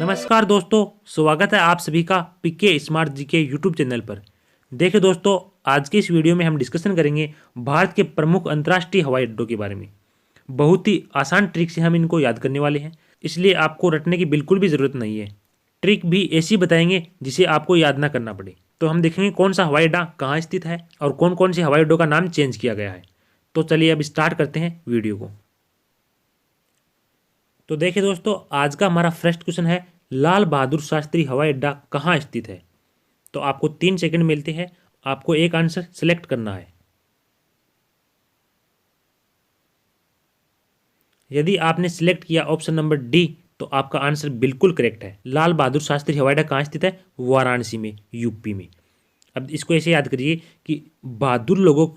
नमस्कार दोस्तों, स्वागत है आप सभी का PK smart GK YouTube channel पर। देखिए दोस्तों, आज की इस वीडियो में हम डिस्कशन करेंगे भारत के प्रमुख अंतर्राष्ट्रीय हवाई अड्डों के बारे में। बहुत ही आसान ट्रिक से हम इनको याद करने वाले हैं, इसलिए आपको रटने की बिल्कुल भी ज़रूरत नहीं है। ट्रिक भी ऐसी बताएंगे जिसे आपको याद ना करना पड़े। तो हम देखेंगे कौन सा हवाई अड्डा कहाँ स्थित है और कौन कौन से हवाई अड्डों का नाम चेंज किया गया है। तो चलिए अब स्टार्ट करते हैं वीडियो को। तो देखिए दोस्तों, आज का हमारा फर्स्ट क्वेश्चन है, लाल बहादुर शास्त्री हवाई अड्डा कहाँ स्थित है। तो आपको 3 सेकंड मिलते हैं, आपको एक आंसर सिलेक्ट करना है। यदि आपने सिलेक्ट किया ऑप्शन नंबर डी तो आपका आंसर बिल्कुल करेक्ट है। लाल बहादुर शास्त्री हवाई अड्डा कहाँ स्थित है? वाराणसी में, यूपी में। अब इसको ऐसे याद करिए कि बहादुर लोगों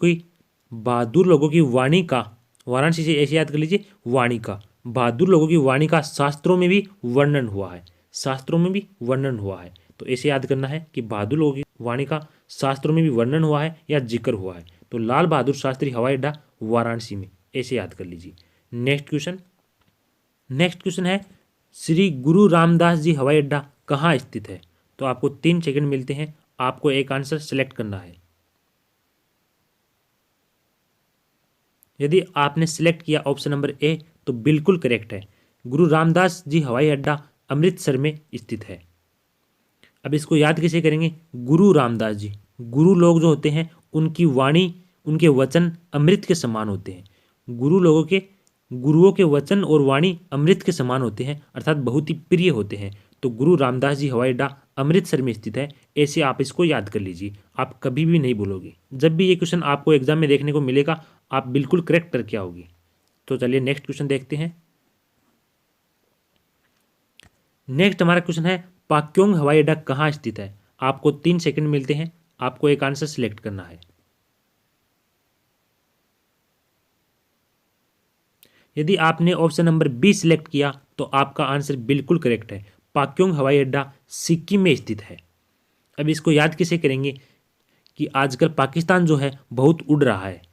की वाणी का, वाराणसी से ऐसे याद कर लीजिए, वाणी का, बहादुर लोगों की वाणी का शास्त्रों में भी वर्णन हुआ है। शास्त्रों में भी वर्णन हुआ है, तो ऐसे याद करना है कि बहादुर लोगों की वाणी का शास्त्रों में भी वर्णन हुआ है या जिक्र हुआ है। तो लाल बहादुर शास्त्री हवाई अड्डा वाराणसी में, ऐसे याद कर लीजिए। नेक्स्ट क्वेश्चन है, श्री गुरु रामदास जी हवाई अड्डा कहाँ स्थित है। तो आपको 3 सेकंड मिलते हैं, आपको एक आंसर सेलेक्ट करना है। यदि आपने सिलेक्ट किया ऑप्शन नंबर ए तो बिल्कुल करेक्ट है। गुरु रामदास जी हवाई अड्डा अमृतसर में स्थित है। अब इसको याद कैसे करेंगे? गुरु रामदास जी, गुरु लोग जो होते हैं उनकी वाणी, उनके वचन अमृत के समान होते हैं। गुरुओं के वचन और वाणी अमृत के समान होते हैं, अर्थात बहुत ही प्रिय होते हैं। तो गुरु रामदास जी हवाई अड्डा अमृतसर में स्थित है। ऐसे आप इसको याद कर लीजिए, आप कभी भी नहीं भूलोगे। जब भी ये क्वेश्चन आपको एग्जाम में देखने को मिलेगा आप बिल्कुल करेक्ट करके आओगे। तो चलिए नेक्स्ट क्वेश्चन देखते हैं। नेक्स्ट हमारा क्वेश्चन है, पाक्योंग हवाई अड्डा कहाँ स्थित है। आपको 3 सेकंड मिलते हैं, आपको एक आंसर सिलेक्ट करना है। यदि आपने ऑप्शन नंबर बी सिलेक्ट किया तो आपका आंसर बिल्कुल करेक्ट है। पाक्योंग हवाई अड्डा सिक्किम में स्थित है। अब इसको याद कैसे करेंगे कि आजकल पाकिस्तान जो है बहुत उड़ रहा है।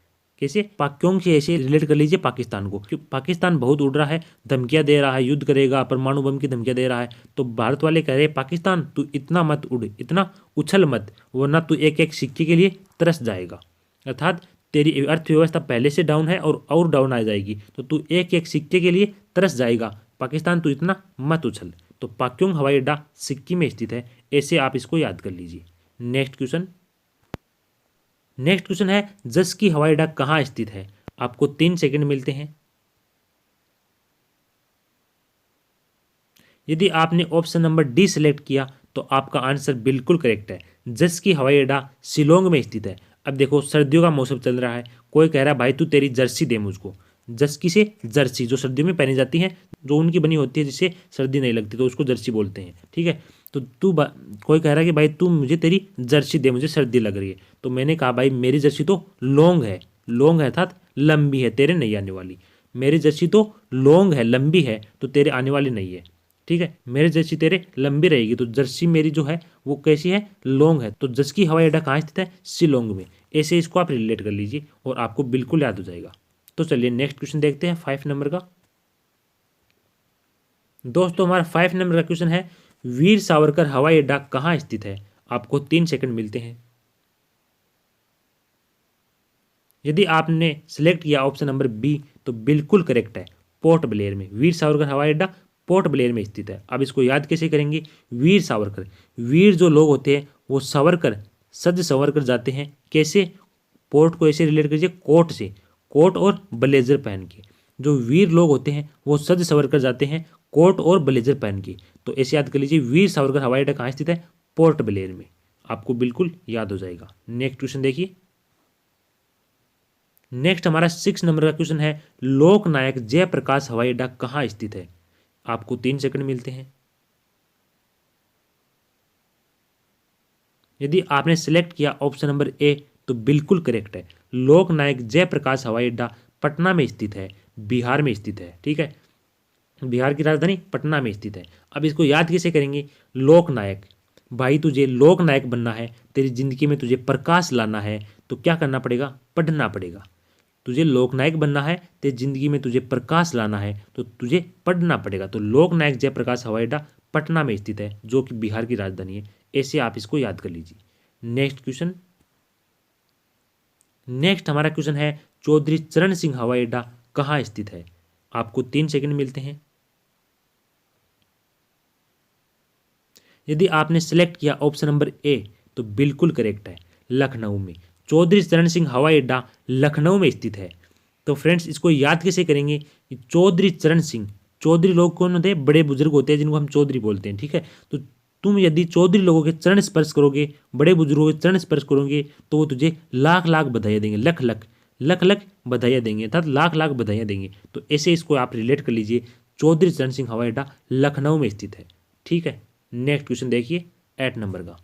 कैसे? पाक्योंग से ऐसे रिलेट कर लीजिए पाकिस्तान को, क्योंकि पाकिस्तान बहुत उड़ रहा है, धमकियां दे रहा है, युद्ध करेगा, परमाणु बम की धमकियां दे रहा है। तो भारत वाले कह रहे हैं, पाकिस्तान तू इतना मत उड़, इतना उछल मत, वरना तू एक एक सिक्के के लिए तरस जाएगा। अर्थात तेरी अर्थव्यवस्था पहले से डाउन है और डाउन आ जाएगी, तो तू एक एक सिक्के के लिए तरस जाएगा। पाकिस्तान तू इतना मत उछल। तो पाक्योंग हवाई अड्डा सिक्किम में स्थित है। ऐसे आप इसको याद कर लीजिए। नेक्स्ट क्वेश्चन है, जस्की हवाई अड्डा कहाँ स्थित है। आपको 3 सेकंड मिलते हैं। यदि आपने ऑप्शन नंबर डी सिलेक्ट किया तो आपका आंसर बिल्कुल करेक्ट है। जस्की हवाई अड्डा शिलोंग में स्थित है। अब देखो, सर्दियों का मौसम चल रहा है, कोई कह रहा है भाई तू तेरी जर्सी दे मुझको। जस्की से जर्सी जो सर्दियों में पहनी जाती है, जो उनकी बनी होती है, जिससे सर्दी नहीं लगती, तो उसको जर्सी बोलते हैं। ठीक है, तो कोई कह रहा है कि भाई तू मुझे तेरी जर्सी दे, मुझे सर्दी लग रही है। तो मैंने कहा भाई मेरी जर्सी तो लॉन्ग है, लॉन्ग है अर्थात लंबी है, तेरे नहीं आने वाली। मेरी जर्सी तो लॉन्ग है, लंबी है, तो तेरे आने वाली नहीं है। ठीक है, मेरी जर्सी तेरे लंबी रहेगी, तो जर्सी मेरी जो है वो कैसी है? लॉन्ग है। तो जस्की हवाई अड्डा कहाँ स्थित है? शिलोंग में। ऐसे इसको आप रिलेट कर लीजिए और आपको बिल्कुल याद हो जाएगा। तो चलिए नेक्स्ट क्वेश्चन देखते हैं, 5 नंबर का। दोस्तों हमारा 5 नंबर का क्वेश्चन है, वीर सावरकर हवाई अड्डा कहाँ स्थित है। आपको 3 सेकंड मिलते हैं। यदि आपने सिलेक्ट किया ऑप्शन नंबर बी तो बिल्कुल करेक्ट है, पोर्ट ब्लेयर में। वीर सावरकर हवाई अड्डा पोर्ट ब्लेयर में स्थित है। अब इसको याद कैसे करेंगे? वीर सावरकर, वीर जो लोग होते हैं वो सज संवर कर जाते हैं। कैसे? पोर्ट को ऐसे रिलेट कीजिए कोट से, कोट और ब्लेजर पहन के। जो वीर लोग होते हैं वो सज संवर कर जाते हैं कोट और ब्लेजर पहन के। तो ऐसे याद कर लीजिए, वीर सावरकर हवाई अड्डा कहाँ स्थित है? पोर्ट ब्लेयर में। आपको बिल्कुल याद हो जाएगा। नेक्स्ट क्वेश्चन देखिए। नेक्स्ट हमारा 6 नंबर का क्वेश्चन है, लोकनायक जयप्रकाश हवाई अड्डा कहाँ स्थित है। आपको 3 सेकंड मिलते हैं। यदि आपने सिलेक्ट किया ऑप्शन नंबर ए तो बिल्कुल करेक्ट है। लोकनायक जयप्रकाश हवाई अड्डा पटना में स्थित है, बिहार में स्थित है। ठीक है, बिहार की राजधानी पटना में स्थित है। अब इसको याद कैसे करेंगे? लोकनायक, भाई तुझे लोकनायक बनना है, तेरी जिंदगी में तुझे प्रकाश लाना है, तो क्या करना पड़ेगा? पढ़ना पड़ेगा। तुझे लोकनायक बनना है, तेरी जिंदगी में तुझे प्रकाश लाना है, तो तुझे पढ़ना पड़ेगा। तो लोकनायक जयप्रकाश हवाई अड्डा पटना में स्थित है, जो कि बिहार की राजधानी है। ऐसे आप इसको याद कर लीजिए। नेक्स्ट क्वेश्चन, नेक्स्ट हमारा क्वेश्चन है चौधरी चरण सिंह हवाई अड्डा कहाँ स्थित है? आपको 3 सेकंड मिलते हैं। यदि आपने सेलेक्ट किया ऑप्शन नंबर ए तो बिल्कुल करेक्ट है, लखनऊ में। चौधरी चरण सिंह हवाई अड्डा लखनऊ में स्थित है। तो फ्रेंड्स इसको याद कैसे करेंगे कि चौधरी चरण सिंह, चौधरी लोग कौन होते हैं? बड़े बुजुर्ग होते हैं जिनको हम चौधरी बोलते हैं, ठीक है। तो तुम यदि चौधरी लोगों के चरण स्पर्श करोगे, बड़े बुजुर्गों के चरण स्पर्श करोगे, तो वो तुझे लाख लाख बधाइयाँ देंगे, लख लख लख लख बधाइयाँ देंगे, अर्थात लाख लाख बधाइयाँ देंगे। तो ऐसे इसको आप रिलेट कर लीजिए, चौधरी चरण सिंह हवाई अड्डा लखनऊ में स्थित है, ठीक है। नेक्स्ट क्वेश्चन देखिए 8 नंबर का।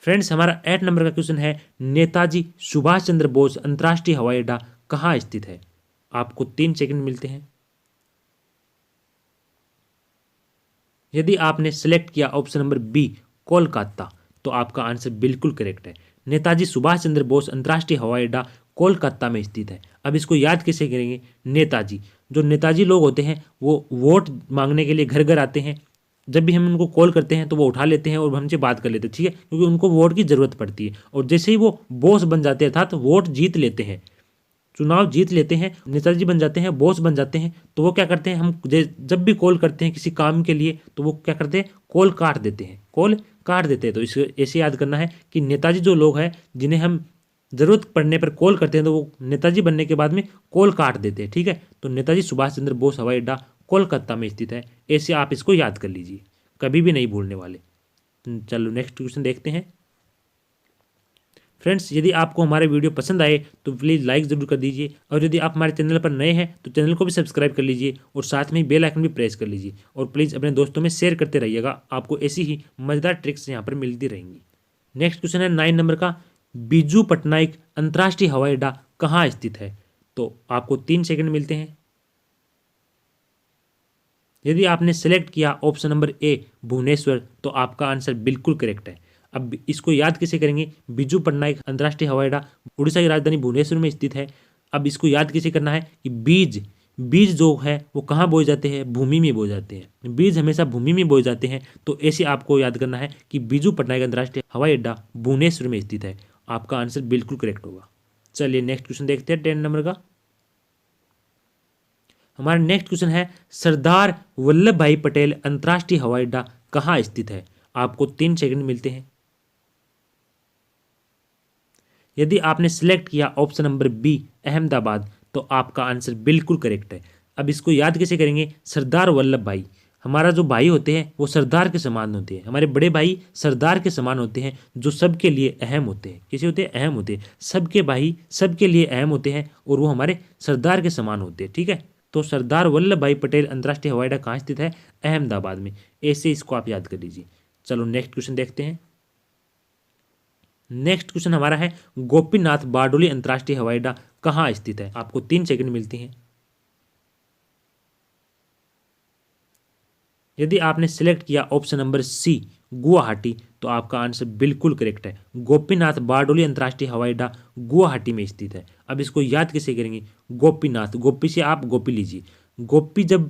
फ्रेंड्स हमारा 8 नंबर का क्वेश्चन है नेताजी सुभाष चंद्र बोस अंतर्राष्ट्रीय हवाई अड्डा कहाँ स्थित है? आपको 3 सेकंड मिलते हैं। यदि आपने सेलेक्ट किया ऑप्शन नंबर बी कोलकाता, तो आपका आंसर बिल्कुल करेक्ट है। नेताजी सुभाष चंद्र बोस अंतर्राष्ट्रीय हवाई अड्डा कोलकाता में स्थित है। अब इसको याद कैसे करेंगे? नेताजी, जो नेताजी लोग होते हैं वो वोट मांगने के लिए घर घर आते हैं। जब भी हम उनको कॉल करते हैं तो वो उठा लेते हैं और हमसे बात कर लेते हैं, ठीक है, क्योंकि उनको वोट की ज़रूरत पड़ती है। और जैसे ही वो बॉस बन जाते हैं, अर्थात वोट जीत लेते हैं, चुनाव जीत लेते हैं, नेताजी बन जाते हैं, बॉस बन जाते हैं, तो वो क्या करते हैं, हम जब भी कॉल करते हैं किसी काम के लिए, तो वो क्या करते हैं, कॉल काट देते हैं, कॉल काट देते हैं। तो इसे ऐसे याद करना है कि नेताजी जो लोग हैं जिन्हें हम ज़रूरत पड़ने पर कॉल करते हैं, तो वो नेताजी बनने के बाद में कॉल काट देते हैं, ठीक है। तो नेताजी सुभाष चंद्र बोस हवाई अड्डा कोलकाता में स्थित है। ऐसे आप इसको याद कर लीजिए, कभी भी नहीं भूलने वाले। चलो नेक्स्ट क्वेश्चन देखते हैं। फ्रेंड्स यदि आपको हमारे वीडियो पसंद आए तो प्लीज़ लाइक ज़रूर कर दीजिए, और यदि आप हमारे चैनल पर नए हैं तो चैनल को भी सब्सक्राइब कर लीजिए, और साथ में बेल आइकन भी प्रेस कर लीजिए, और प्लीज़ अपने दोस्तों में शेयर करते रहिएगा। आपको ऐसी ही मज़ेदार ट्रिक्स यहाँ पर मिलती रहेंगी। नेक्स्ट क्वेश्चन है 9 नंबर का, बीजू पटनायक अंतर्राष्ट्रीय हवाई अड्डा कहाँ स्थित है? तो आपको 3 सेकंड मिलते हैं। यदि आपने सेलेक्ट किया ऑप्शन नंबर ए भुवनेश्वर, तो आपका आंसर बिल्कुल करेक्ट है। अब इसको याद कैसे करेंगे? बिजू पटनायक अंतर्राष्ट्रीय हवाई अड्डा उड़ीसा की राजधानी भुवनेश्वर में स्थित है। अब इसको याद कैसे करना है कि बीज, बीज जो है वो कहाँ बोए जाते हैं? भूमि में बोए जाते हैं। बीज हमेशा भूमि में बोए जाते हैं। तो ऐसे आपको याद करना है कि बिजू पटनायक अंतर्राष्ट्रीय हवाई अड्डा भुवनेश्वर में स्थित है। आपका आंसर बिल्कुल करेक्ट होगा। चलिए नेक्स्ट क्वेश्चन देखते हैं 10 नंबर का। हमारा नेक्स्ट क्वेश्चन है सरदार वल्लभ भाई पटेल अंतर्राष्ट्रीय हवाई अड्डा कहाँ स्थित है? आपको 3 सेकंड मिलते हैं। यदि आपने सेलेक्ट किया ऑप्शन नंबर बी अहमदाबाद, तो आपका आंसर बिल्कुल करेक्ट है। अब इसको याद कैसे करेंगे? सरदार वल्लभ भाई, हमारा जो भाई होते हैं वो सरदार के समान होते हैं। हमारे बड़े भाई सरदार के समान होते हैं, जो सबके लिए अहम होते हैं। कैसे होते हैं? अहम होते हैं। सबके भाई सबके लिए अहम होते हैं, और वो हमारे सरदार के समान होते हैं, ठीक है। तो सरदार वल्लभ भाई पटेल अंतर्राष्ट्रीय हवाई अड्डा कहाँ स्थित है? अहमदाबाद में। ऐसे इसको आप याद कर लीजिए। चलो नेक्स्ट क्वेश्चन देखते हैं। नेक्स्ट क्वेश्चन हमारा है गोपीनाथ बारडोली अंतर्राष्ट्रीय हवाई अड्डा कहाँ स्थित है? आपको 3 सेकंड मिलती हैं। यदि आपने सेलेक्ट किया ऑप्शन नंबर सी गुवाहाटी, तो आपका आंसर बिल्कुल करेक्ट है। गोपीनाथ बारडोली अंतर्राष्ट्रीय हवाई अड्डा गुवाहाटी में स्थित है। अब इसको याद कैसे करेंगे? गोपीनाथ, गोपी से आप गोपी लीजिए। गोपी जब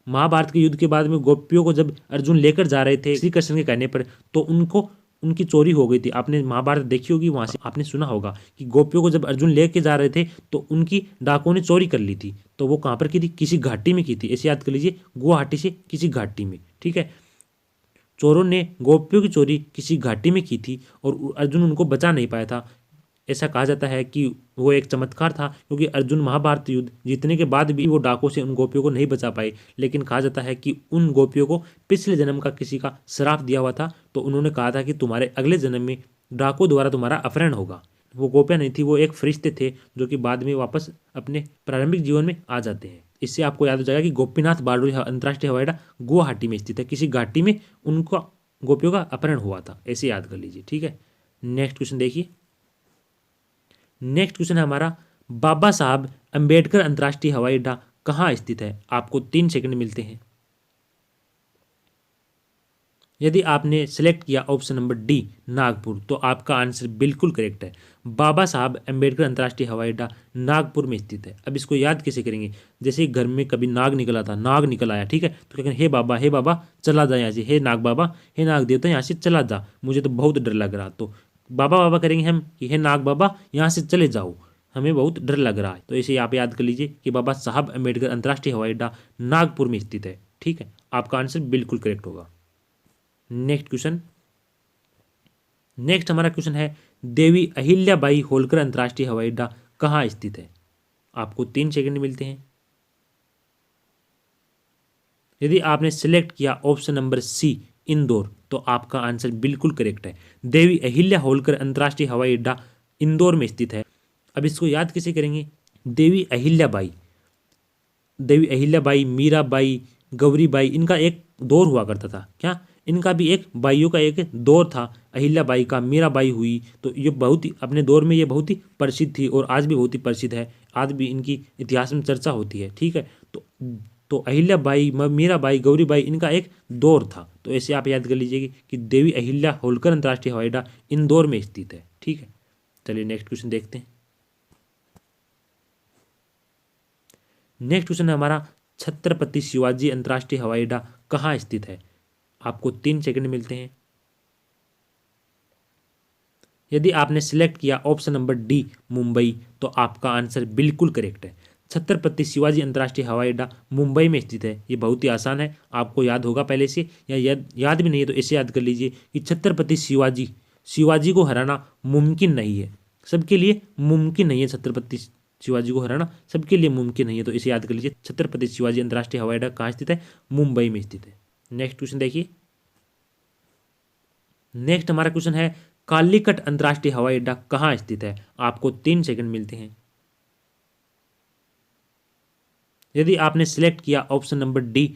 महाभारत के युद्ध के बाद में गोपियों को जब अर्जुन लेकर जा रहे थे श्री कृष्ण के कहने पर, तो उनको उनकी चोरी हो गई थी। आपने महाभारत देखी होगी, वहां से आपने सुना होगा कि गोपियों को जब अर्जुन लेके जा रहे थे तो उनकी डाकुओं ने चोरी कर ली थी। तो वो कहाँ पर की थी? किसी घाटी में की थी। ऐसे याद कर लीजिए, गुवाहाटी से किसी घाटी में, ठीक है। चोरों ने गोपियों की चोरी किसी घाटी में की थी, और अर्जुन उनको बचा नहीं पाया था। ऐसा कहा जाता है कि वो एक चमत्कार था, क्योंकि अर्जुन महाभारत युद्ध जीतने के बाद भी वो डाकुओं से उन गोपियों को नहीं बचा पाए। लेकिन कहा जाता है कि उन गोपियों को पिछले जन्म का किसी का श्राप दिया हुआ था, तो उन्होंने कहा था कि तुम्हारे अगले जन्म में डाकुओं द्वारा तुम्हारा अपहरण होगा। वो गोपियाँ नहीं थी, वो एक फरिश्ते थे जो कि बाद में वापस अपने प्रारंभिक जीवन में आ जाते हैं। इससे आपको याद हो जाएगा कि गोपीनाथ बारडोली अंतर्राष्ट्रीय हवाई अड्डा गुवाहाटी में स्थित है। किसी घाटी में उनका गोपियों का अपहरण हुआ था। ऐसे याद कर लीजिए, ठीक है। नेक्स्ट क्वेश्चन देखिए। नेक्स्ट क्वेश्चन है हमारा बाबा साहब अंबेडकर अंतर्राष्ट्रीय हवाई अड्डा कहाँ स्थित है? आपको 3 सेकंड मिलते हैं। यदि आपने सेलेक्ट किया ऑप्शन नंबर डी नागपुर, तो आपका आंसर बिल्कुल करेक्ट है। बाबा साहब अम्बेडकर अंतर्राष्ट्रीय हवाई अड्डा नागपुर में स्थित है। अब इसको याद कैसे करेंगे? जैसे घर में कभी नाग निकला था, नाग निकल आया, ठीक है, तो क्या करें? हे बाबा चला जा यहाँ से, हे नाग बाबा, हे नाग देवता यहाँ से चला जा, मुझे तो बहुत डर लग रहा। तो बाबा बाबा करेंगे हम कि हे नाग बाबा यहाँ से चले जाओ, हमें बहुत डर लग रहा है। तो इसे आप याद कर लीजिए कि बाबा साहब अम्बेडकर अंतर्राष्ट्रीय हवाई अड्डा नागपुर में स्थित है। ठीक है, आपका आंसर बिल्कुल करेक्ट होगा। नेक्स्ट क्वेश्चन, नेक्स्ट हमारा क्वेश्चन है देवी अहिल्याबाई होलकर अंतर्राष्ट्रीय हवाई अड्डा कहाँ स्थित है? आपको 3 सेकंड मिलते हैं। यदि आपने सिलेक्ट किया ऑप्शन नंबर सी इंदौर, तो आपका आंसर बिल्कुल करेक्ट है। देवी अहिल्या होलकर अंतर्राष्ट्रीय हवाई अड्डा इंदौर में स्थित है। अब इसको याद कैसे करेंगे? देवी अहिल्याबाई, देवी अहिल्याबाई, मीराबाई, गौरीबाई, इनका एक दौर हुआ करता था। क्या? इनका भी एक बाइयों का एक दौर था। अहिल्याबाई का मीराबाई हुई, तो ये बहुत ही अपने दौर में ये बहुत ही प्रसिद्ध थी और आज भी बहुत ही प्रसिद्ध है। आज भी इनकी इतिहास में चर्चा होती है। ठीक है, तो अहिल्याबाई, मीराबाई, गौरीबाई, इनका एक दौर था। तो ऐसे आप याद कर लीजिए कि देवी अहिल्या होलकर अंतर्राष्ट्रीय हवाई अड्डा इंदौर में स्थित है। ठीक है, चलिए नेक्स्ट क्वेश्चन देखते हैं। नेक्स्ट क्वेश्चन है हमारा छत्रपति शिवाजी अंतर्राष्ट्रीय हवाई अड्डा कहाँ स्थित है? आपको 3 सेकंड मिलते हैं। यदि आपने सिलेक्ट किया ऑप्शन नंबर डी मुंबई, तो आपका आंसर बिल्कुल करेक्ट है। छत्रपति शिवाजी अंतर्राष्ट्रीय हवाई अड्डा मुंबई में स्थित है। ये बहुत ही आसान है, आपको याद होगा पहले से, या याद भी नहीं है तो इसे याद कर लीजिए कि छत्रपति शिवाजी को हराना मुमकिन नहीं है, सबके लिए मुमकिन नहीं है। छत्रपति शिवाजी को हराना सबके लिए मुमकिन नहीं है, तो इसे याद कर लीजिए। छत्रपति शिवाजी अंतर्राष्ट्रीय हवाई अड्डा कहाँ स्थित है? मुंबई में स्थित है। नेक्स्ट क्वेश्चन देखिए। नेक्स्ट हमारा क्वेश्चन है कालीकट अंतर्राष्ट्रीय हवाई अड्डा कहाँ स्थित है? आपको 3 सेकंड मिलते हैं। यदि आपने सिलेक्ट किया ऑप्शन नंबर डी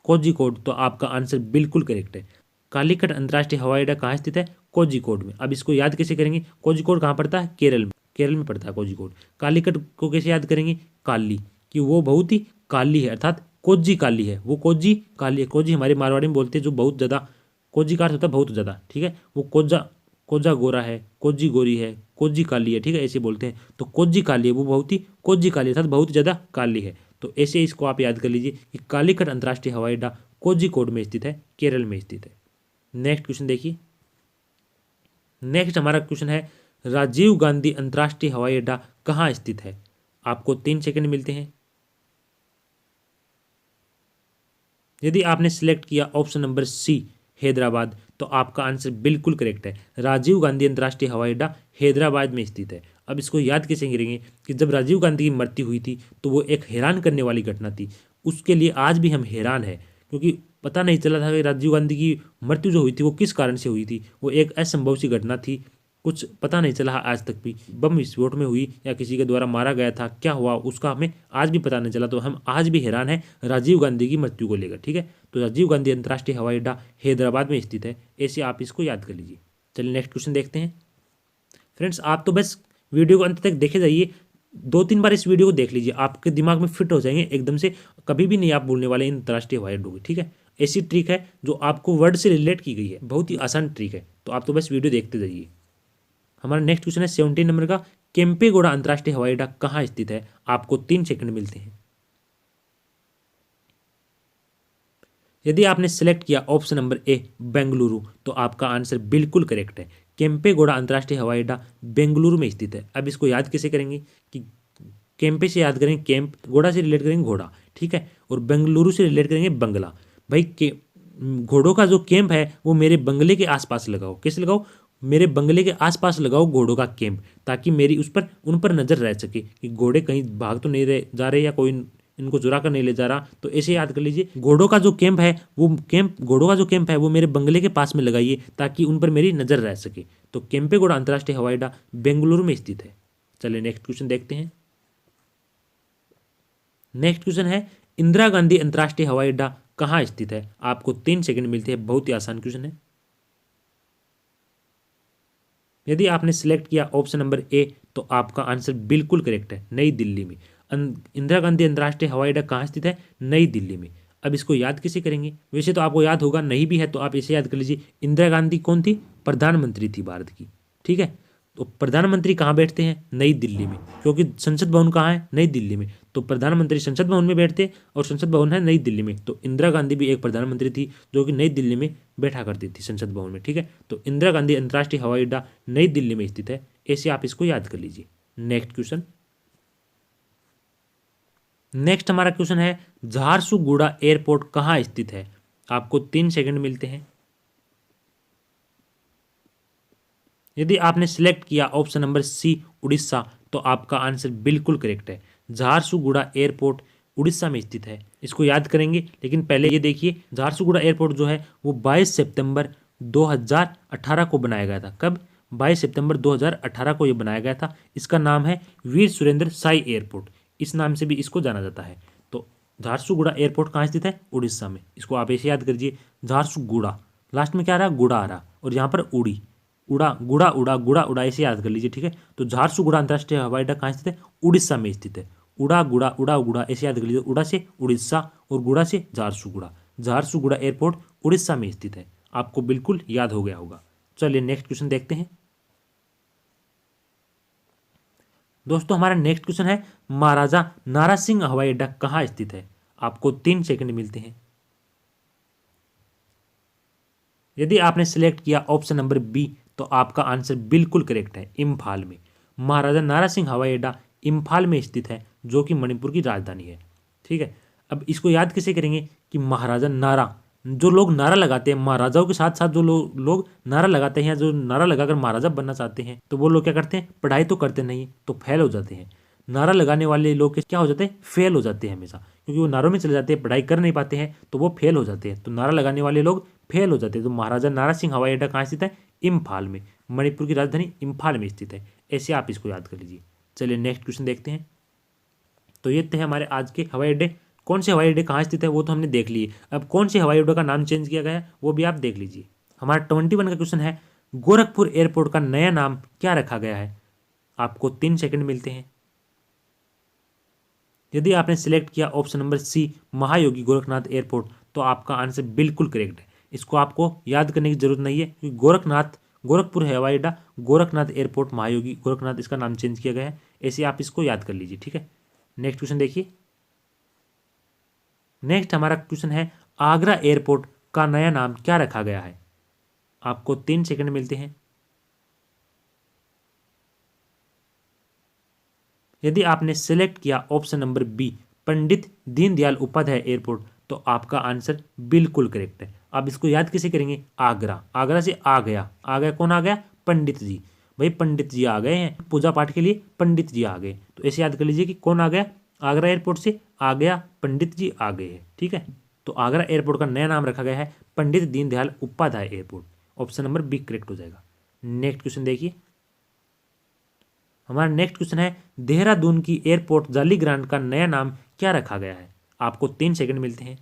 कोझिकोड, तो आपका आंसर बिल्कुल करेक्ट है। कालीकट अंतर्राष्ट्रीय हवाई अड्डा कहाँ स्थित है? कोझिकोड में। अब इसको याद कैसे करेंगे? कोझिकोड कहाँ पड़ता है? केरल में, केरल में पड़ता है कोझिकोड। कालीकट को कैसे याद करेंगे? काली, कि वो बहुत ही काली है, अर्थात कोज्जी काली है, वो कोज्जी काली है। कोज्जी हमारे मारवाड़ी में बोलते हैं जो बहुत ज़्यादा, कोज्जी का अर्थ होता है बहुत ज़्यादा। ठीक है, वो कोज्जा गोरा है, कोज्जी गोरी है, कोज्जी काली है। ठीक है, ऐसे बोलते हैं। तो कोज्जी काली है, वो बहुत ही कोज्जी काली अर्थात बहुत ज़्यादा काली है। तो ऐसे इसको आप याद कर लीजिए कि कालीकट अंतर्राष्ट्रीय हवाई अड्डा कोझिकोड में स्थित है, केरल में स्थित है। नेक्स्ट क्वेश्चन देखिए। नेक्स्ट हमारा क्वेश्चन है राजीव गांधी अंतर्राष्ट्रीय हवाई अड्डा कहाँ स्थित है? आपको 3 सेकंड मिलते हैं। यदि आपने सिलेक्ट किया ऑप्शन नंबर सी हैदराबाद, तो आपका आंसर बिल्कुल करेक्ट है। राजीव गांधी अंतर्राष्ट्रीय हवाई अड्डा हैदराबाद में स्थित है। अब इसको याद कैसे करेंगे कि जब राजीव गांधी की मृत्यु हुई थी तो वो एक हैरान करने वाली घटना थी। उसके लिए आज भी हम हैरान हैं, क्योंकि पता नहीं चला था कि राजीव गांधी की मृत्यु जो हुई थी वो किस कारण से हुई थी। वो एक असंभव सी घटना थी, कुछ पता नहीं चला आज तक भी। बम विस्फोट में हुई या किसी के द्वारा मारा गया था, क्या हुआ उसका हमें आज भी पता नहीं चला। तो हम आज भी हैरान हैं राजीव गांधी की मृत्यु को लेकर। ठीक है, तो राजीव गांधी अंतर्राष्ट्रीय हवाई अड्डा हैदराबाद में स्थित है। ऐसे आप इसको याद कर लीजिए। चलिए नेक्स्ट क्वेश्चन देखते हैं। फ्रेंड्स, आप तो बस वीडियो को अंत तक देखे जाइए, 2-3 बार इस वीडियो को देख लीजिए, आपके दिमाग में फिट हो जाएंगे एकदम से, कभी भी नहीं आप भूलने वाले इन अंतर्राष्ट्रीय हवाई अड्डों की। ठीक है, ऐसी ट्रिक है जो आपको वर्ड से रिलेट की गई है, बहुत ही आसान ट्रिक है। तो आप तो बस वीडियो देखते जाइए। हमारा नेक्स्ट क्वेश्चन है 17 नंबर का, केम्पेगौड़ा अंतर्राष्ट्रीय हवाई अड्डा कहाँ स्थित है? आपको 3 सेकंड मिलते हैं। यदि आपने सेलेक्ट किया ऑप्शन नंबर ए बेंगलुरु, तो आपका आंसर बिल्कुल करेक्ट है। केम्पेगौड़ा अंतर्राष्ट्रीय हवाई अड्डा बेंगलुरु में स्थित है। अब इसको याद कैसे करेंगे कि केम्पे से याद करेंगे कैंप, घोड़ा से रिलेट करेंगे घोड़ा, ठीक है, और बेंगलुरु से रिलेट करेंगे बंगला। भाई के घोड़ों का जो कैंप है वो मेरे बंगले के आसपास लगाओ। कैसे लगाओ? मेरे बंगले के आसपास लगाओ घोड़ों का कैंप, ताकि मेरी उन पर नजर रह सके कि घोड़े कहीं भाग तो नहीं रहे जा रहे या कोई इनको चुरा कर नहीं ले जा रहा। तो ऐसे याद कर लीजिए, घोड़ों का जो कैंप है वो मेरे बंगले के पास में लगाइए, ताकि उन पर मेरी नजर रह सके। तो केम्पेगौड़ा अंतर्राष्ट्रीय हवाई अड्डा बेंगलुरु में स्थित है। चलिए नेक्स्ट क्वेश्चन देखते हैं। नेक्स्ट क्वेश्चन है इंदिरा गांधी अंतर्राष्ट्रीय हवाई अड्डा कहाँ स्थित है? आपको 3 सेकंड मिलते हैं, बहुत ही आसान क्वेश्चन है। यदि आपने सिलेक्ट किया ऑप्शन नंबर ए, तो आपका आंसर बिल्कुल करेक्ट है, नई दिल्ली में। इंदिरा गांधी अंतर्राष्ट्रीय हवाई अड्डा कहाँ स्थित है? नई दिल्ली में। अब इसको याद कैसे करेंगे? वैसे तो आपको याद होगा, नहीं भी है तो आप इसे याद कर लीजिए। इंदिरा गांधी कौन थी? प्रधानमंत्री थी भारत की, ठीक है। तो प्रधानमंत्री कहाँ बैठते हैं? नई दिल्ली में, क्योंकि संसद भवन कहाँ है? नई दिल्ली में। तो प्रधानमंत्री संसद भवन में बैठते हैं और संसद भवन है नई दिल्ली में। तो इंदिरा गांधी भी एक प्रधानमंत्री थी जो कि नई दिल्ली में बैठा करती थी संसद भवन में, ठीक है। तो इंदिरा गांधी अंतर्राष्ट्रीय हवाई अड्डा नई दिल्ली में स्थित है। ऐसे आप इसको याद कर लीजिए। Next question. नेक्स्ट हमारा क्वेश्चन है, झारसुगुड़ा एयरपोर्ट कहाँ स्थित है? आपको 3 सेकंड मिलते हैं। यदि आपने सिलेक्ट किया ऑप्शन नंबर सी उड़ीसा, तो आपका आंसर बिल्कुल करेक्ट है। झारसुगुड़ा एयरपोर्ट उड़ीसा में स्थित है। इसको याद करेंगे, लेकिन पहले ये देखिए, झारसुगुड़ा एयरपोर्ट जो है वो 22 सितंबर 2018 को बनाया गया था। कब? 22 सितंबर 2018 को ये बनाया गया था। इसका नाम है वीर सुरेंद्र साई एयरपोर्ट, इस नाम से भी इसको जाना जाता है। तो झारसुगुड़ा एयरपोर्ट कहाँ स्थित है? उड़ीसा में। इसको आप ऐसे याद करिए, झारसुगुड़ा, लास्ट में क्या आ रहा? गुड़ा आ रहा, और यहाँ पर उड़ी, उड़ा, गुड़ा उड़ा, गुड़ा उड़ा, ऐसे याद कर लीजिए, ठीक है। तो झारसुगुड़ा अंतर्राष्ट्रीय हवाई अड्डा कहाँ स्थित है? उड़ीसा में स्थित है। उड़ा गुड़ा, उड़ा गुड़ा, ऐसे याद कर लीजिए। उड़ा से उड़ीसा और गुड़ा से झारसुगुड़ा। झारसुगुड़ा एयरपोर्ट उड़ीसा में स्थित है। आपको बिल्कुल याद हो गया होगा। चलिए नेक्स्ट क्वेश्चन देखते हैं। दोस्तों हमारा नेक्स्ट क्वेश्चन है, महाराजा नारा सिंह हवाई अड्डा कहाँ स्थित है? आपको 3 सेकंड मिलते हैं। यदि आपने सिलेक्ट किया ऑप्शन नंबर बी, तो आपका आंसर बिल्कुल करेक्ट है, इम्फाल में। महाराजा नारा सिंह हवाई अड्डा इम्फाल में स्थित है, जो कि मणिपुर की राजधानी है, ठीक है। अब इसको याद कैसे करेंगे कि महाराजा नारा, जो लोग नारा लगाते हैं, महाराजाओं के साथ साथ जो लोग नारा लगाते हैं, जो नारा लगाकर महाराजा बनना चाहते हैं, तो वो लोग क्या करते हैं? पढ़ाई तो करते नहीं, तो फेल हो जाते हैं। नारा लगाने वाले लोग क्या हो जाते हैं? फेल हो जाते हैं हमेशा, क्योंकि वो नारों में चले जाते हैं, पढ़ाई कर नहीं पाते हैं, तो वो फेल हो जाते हैं। तो नारा लगाने वाले लोग फेल हो जाते हैं। तो महाराजा नारा सिंह हवाई अड्डा कहाँ स्थित है? इम्फाल में। मणिपुर की राजधानी इम्फाल में स्थित है। ऐसे आप इसको याद कर लीजिए। चलिए नेक्स्ट क्वेश्चन देखते हैं। तो ये थे हमारे आज के हवाई अड्डे। कौन से हवाई अड्डे कहाँ स्थित है वो तो हमने देख लिए। अब कौन से हवाई अड्डे का नाम चेंज किया गया है वो भी आप देख लीजिए। हमारा 21 का क्वेश्चन है, गोरखपुर एयरपोर्ट का नया नाम क्या रखा गया है? आपको 3 सेकंड मिलते हैं। यदि आपने सिलेक्ट किया ऑप्शन नंबर सी महायोगी गोरखनाथ एयरपोर्ट, तो आपका आंसर बिल्कुल करेक्ट है। इसको आपको याद करने की जरूरत नहीं है, क्योंकि गोरखपुर हवाई अड्डा गोरखनाथ एयरपोर्ट महायोगी गोरखनाथ, इसका नाम चेंज किया गया है। ऐसे आप इसको याद कर लीजिए, ठीक है। नेक्स्ट क्वेश्चन देखिए। नेक्स्ट हमारा क्वेश्चन है, आगरा एयरपोर्ट का नया नाम क्या रखा गया है? आपको 3 सेकंड मिलते हैं। यदि आपने सेलेक्ट किया ऑप्शन नंबर बी पंडित दीनदयाल उपाध्याय एयरपोर्ट, तो आपका आंसर बिल्कुल करेक्ट है। अब इसको याद कैसे करेंगे? आगरा, आगरा से आ गया, आ गया, कौन आ गया? पंडित जी। भाई पंडित जी आ गए हैं पूजा पाठ के लिए, पंडित जी आ गए, तो ऐसे याद कर लीजिए कि कौन आ गया? आगरा एयरपोर्ट से आ गया, पंडित जी आ गए हैं, ठीक है। तो आगरा एयरपोर्ट का नया नाम रखा गया है Pandit Deendayal Upadhyay airport. Option number B correct हो जाएगा। नेक्स्ट क्वेश्चन देखिए। हमारा नेक्स्ट क्वेश्चन है, देहरादून की एयरपोर्ट जाली ग्रांट का नया नाम क्या रखा गया है? आपको 3 सेकंड मिलते हैं।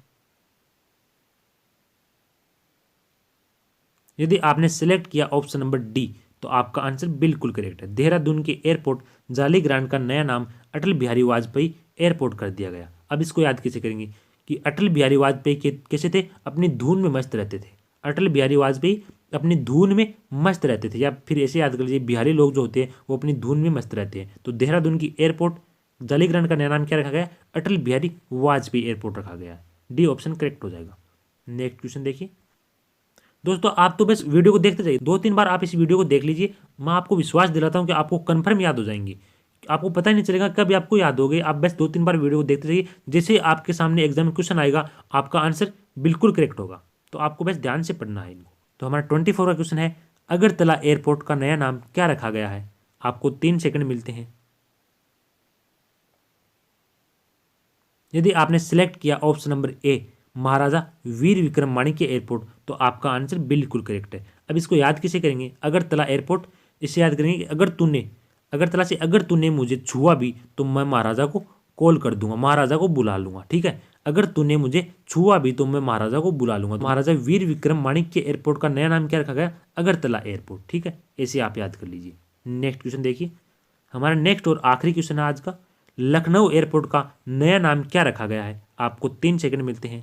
यदि आपने सिलेक्ट किया ऑप्शन नंबर डी, तो आपका आंसर बिल्कुल करेक्ट है। देहरादून के एयरपोर्ट जाली ग्रांट का नया नाम अटल बिहारी वाजपेयी एयरपोर्ट कर दिया गया। अब इसको याद कैसे करेंगे कि अटल बिहारी वाजपेयी कैसे थे? अपनी धुन में मस्त रहते थे। अटल बिहारी वाजपेयी अपनी धुन में मस्त रहते थे, या फिर ऐसे याद कर लीजिए, बिहारी लोग जो होते हैं वो अपनी धुन में मस्त रहते हैं। तो देहरादून की एयरपोर्ट जाली ग्रांट का नया नाम क्या रखा गया? अटल बिहारी वाजपेयी एयरपोर्ट रखा गया। डी ऑप्शन करेक्ट हो जाएगा। नेक्स्ट क्वेश्चन देखिए। दोस्तों आप तो बस वीडियो को देखते जाइए, 2-3 बार आप इस वीडियो को देख लीजिए। मैं आपको विश्वास दिलाता हूँ कि आपको कन्फर्म याद हो जाएंगे। आपको पता ही नहीं चलेगा कब आपको याद हो गई। आप बस 2-3 बार वीडियो को देखते जाइए, जैसे आपके सामने एग्जाम में क्वेश्चन आएगा आपका आंसर बिल्कुल करेक्ट होगा। तो आपको बस ध्यान से पढ़ना है इनको। तो हमारा 24 का क्वेश्चन है, अगरतला एयरपोर्ट का नया नाम क्या रखा गया है? आपको 3 सेकंड मिलते हैं। यदि आपने सिलेक्ट किया option number A Maharaja Bir Vikram Manikya airport, तो आपका आंसर बिल्कुल करेक्ट है। अब इसको याद कैसे करेंगे? अगरतला एयरपोर्ट, इसे याद करेंगे कि अगरतला से अगर तूने मुझे छुआ भी तो मैं महाराजा को कॉल कर दूंगा, महाराजा को बुला लूंगा, ठीक है। अगर तूने मुझे छुआ भी तो मैं महाराजा को बुला लूंगा। तो महाराजा वीर विक्रम माणिक्य एयरपोर्ट का नया नाम क्या रखा गया? अगरतला एयरपोर्ट, ठीक है। ऐसे आप याद कर लीजिए। नेक्स्ट क्वेश्चन देखिए। हमारा नेक्स्ट और आखिरी क्वेश्चन है आज का, लखनऊ एयरपोर्ट का नया नाम क्या रखा गया है? आपको 3 सेकंड मिलते हैं।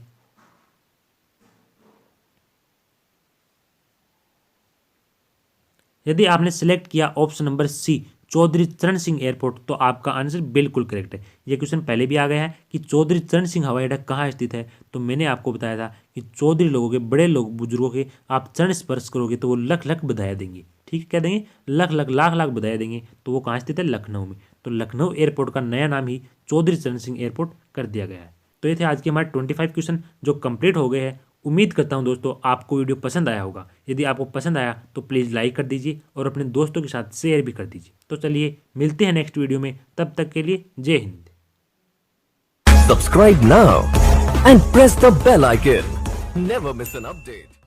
यदि आपने सिलेक्ट किया ऑप्शन नंबर सी चौधरी चरण सिंह एयरपोर्ट, तो आपका आंसर बिल्कुल करेक्ट है। ये क्वेश्चन पहले भी आ गया है कि चौधरी चरण सिंह हवाई अड्डा कहाँ स्थित है, तो मैंने आपको बताया था कि चौधरी लोगों के, बड़े लोग, बुजुर्गों के आप चरण स्पर्श करोगे तो वो लख लख बधाई देंगे। ठीक है, क्या देंगे? लख लख, लाख लाख बधाई देंगे। तो वो कहाँ स्थित है? लखनऊ में। तो लखनऊ एयरपोर्ट का नया नाम ही चौधरी चरण सिंह एयरपोर्ट कर दिया गया है। तो ये थे आज के हमारे 25 क्वेश्चन जो कंप्लीट हो गए हैं। उम्मीद करता हूं दोस्तों आपको वीडियो पसंद आया होगा। यदि आपको पसंद आया तो प्लीज़ लाइक कर दीजिए और अपने दोस्तों के साथ शेयर भी कर दीजिए। तो चलिए मिलते हैं नेक्स्ट वीडियो में, तब तक के लिए जय Hind. Subscribe now and press the bell icon. Never miss an update.